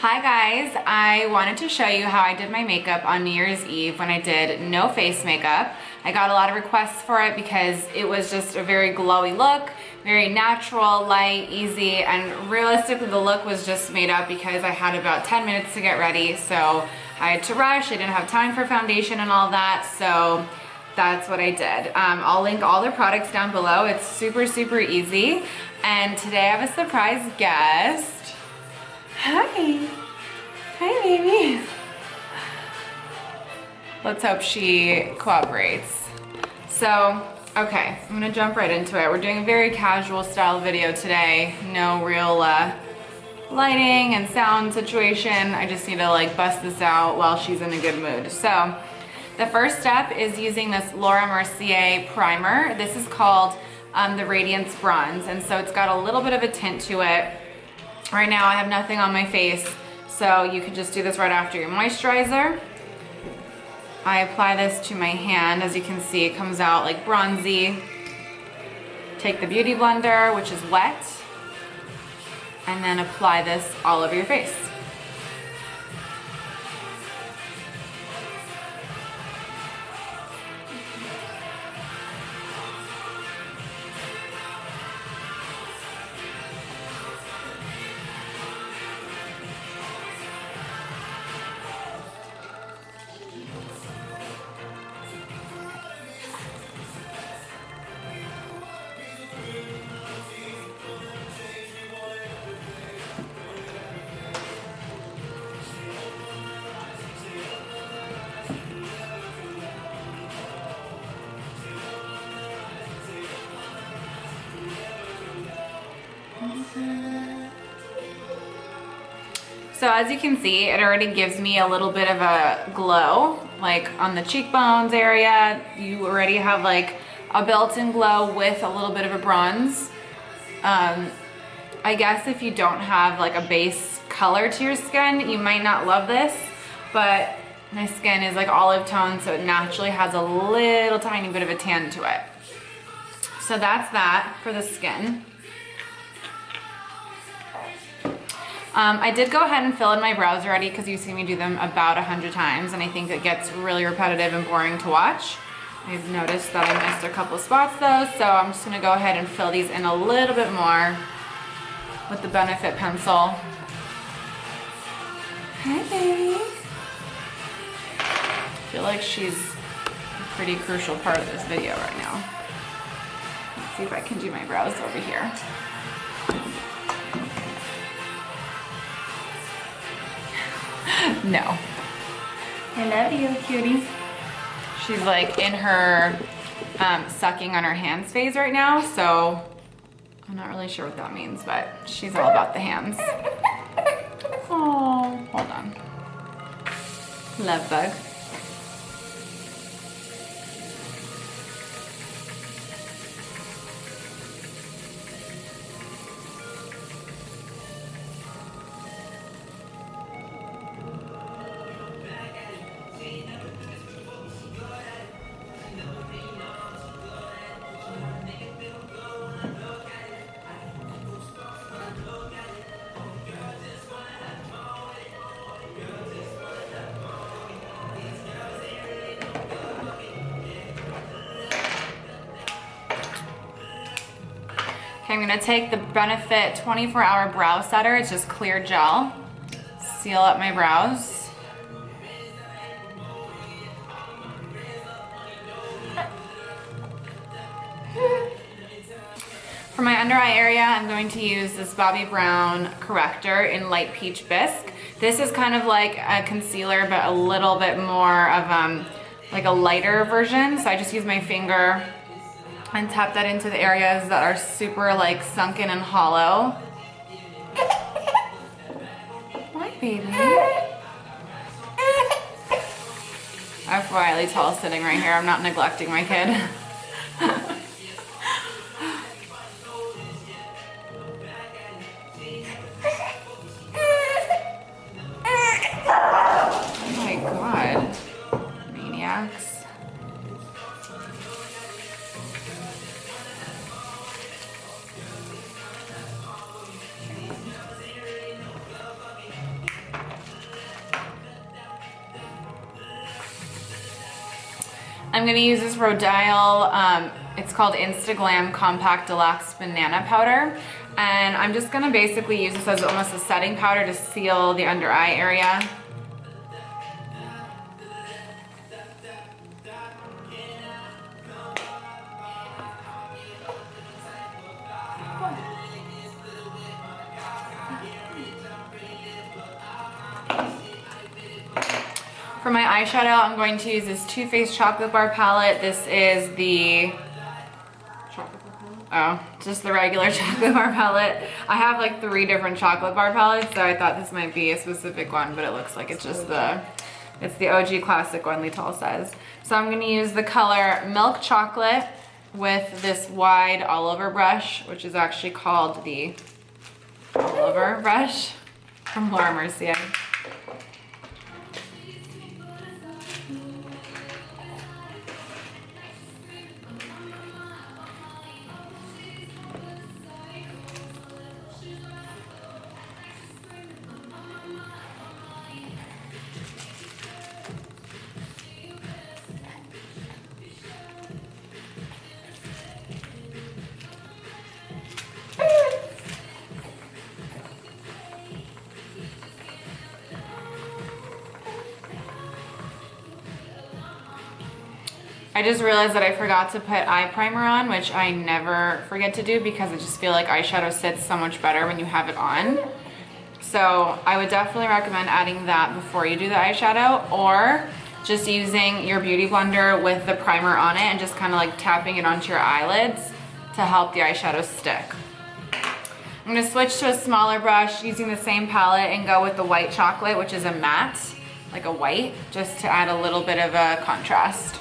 Hi guys, I wanted to show you how I did my makeup on New Year's Eve when I did no face makeup. I got a lot of requests for it because it was just a very glowy look, very natural, light, easy, and realistically the look was just made up because I had about 10 minutes to get ready, so I had to rush. I didn't have time for foundation and all that, so that's what I did. I'll link all their products down below. It's super easy. And today I have a surprise guest. Hi. Hi, baby. Let's hope she cooperates. So, okay, I'm gonna jump right into it. We're doing a very casual style video today. No real lighting and sound situation. I just need to like bust this out while she's in a good mood. So, the first step is using this Laura Mercier primer. This is called the Radiance Bronze, and so it's got a little bit of a tint to it. Right now I have nothing on my face, so you can just do this right after your moisturizer. I apply this to my hand. As you can see, it comes out like bronzy. Take the Beauty Blender, which is wet, and then apply this all over your face. So as you can see, it already gives me a little bit of a glow, like on the cheekbones area. You already have like a built-in glow with a little bit of a bronze. I guess if you don't have like a base color to your skin, you might not love this, but my skin is like olive tone, so it naturally has a little tiny bit of a tan to it. So that's that for the skin. I did go ahead and fill in my brows already because you see me do them about 100 times, and I think it gets really repetitive and boring to watch. I've noticed that I missed a couple spots though, so I'm just gonna go ahead and fill these in a little bit more with the Benefit pencil. Hi, baby. I feel like she's a pretty crucial part of this video right now. Let's see if I can do my brows over here. No. I love you, cutie. She's like in her sucking on her hands phase right now, so I'm not really sure what that means, but she's all about the hands. Oh, hold on. Love bug. I'm gonna take the Benefit 24-hour brow setter. It's just clear gel. Seal up my brows. For my under eye area, I'm going to use this Bobbi Brown corrector in Light Peach Bisque. This is kind of like a concealer, but a little bit more of like a lighter version. So I just use my finger and tap that into the areas that are super like sunken and hollow. Hi, baby. FYI, Little's sitting right here. I'm not neglecting my kid. Oh my God, maniacs. I'm gonna use this Rodial, it's called Instaglam Compact Deluxe Banana Powder. And I'm just gonna basically use this as almost a setting powder to seal the under eye area. For my eyeshadow, I'm going to use this Too Faced Chocolate Bar palette. This is the just the regular chocolate bar palette. I have like 3 different chocolate bar palettes, so I thought this might be a specific one, but it looks like it's just it's the OG classic one, Lital says. So I'm gonna use the color Milk Chocolate with this wide all-over brush, which is actually called the all-over brush from Laura Mercier. I just realized that I forgot to put eye primer on, which I never forget to do because I just feel like eyeshadow sits so much better when you have it on. So I would definitely recommend adding that before you do the eyeshadow, or just using your beauty blender with the primer on it and just kind of like tapping it onto your eyelids to help the eyeshadow stick. I'm gonna switch to a smaller brush using the same palette and go with the White Chocolate, which is a matte, like a white, just to add a little bit of a contrast.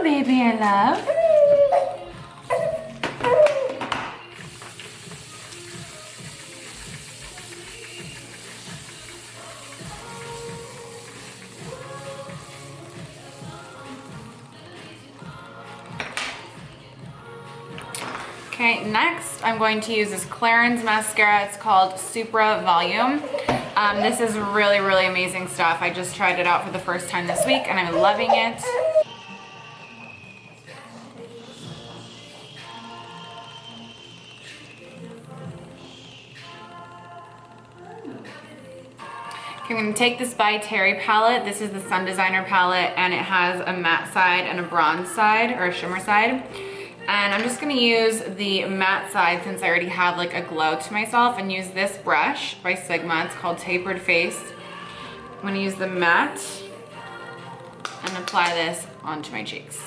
Baby, I love. Okay, next I'm going to use this Clarins mascara. It's called Supra Volume. This is really, really amazing stuff. I just tried it out for the first time this week and I'm loving it. Okay, I'm going to take this by Terry palette. This is the Sun Designer palette, and it has a matte side and a bronze side, or a shimmer side. And I'm just going to use the matte side since I already have like a glow to myself, and use this brush by Sigma. It's called Tapered Face. I'm going to use the matte and apply this onto my cheeks.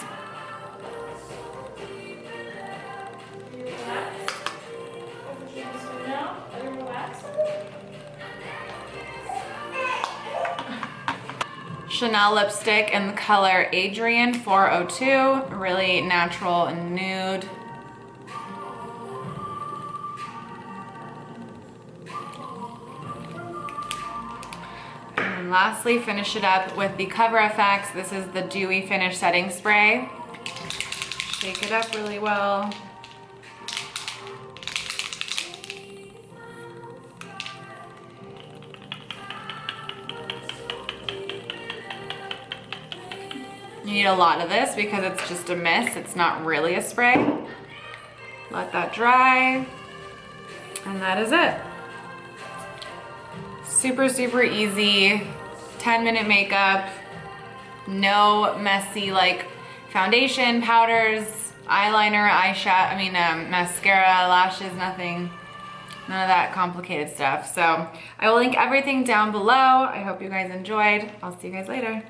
Chanel lipstick in the color Adrian 402, really natural and nude. And lastly, finish it up with the Cover FX. This is the Dewy Finish Setting Spray. Shake it up really well. You need a lot of this because it's just a mist. It's not really a spray. Let that dry. And that is it. Super, super easy. 10-minute makeup. No messy like foundation, powders, eyeliner, eyeshadow, mascara, lashes, nothing. None of that complicated stuff. So I will link everything down below. I hope you guys enjoyed. I'll see you guys later.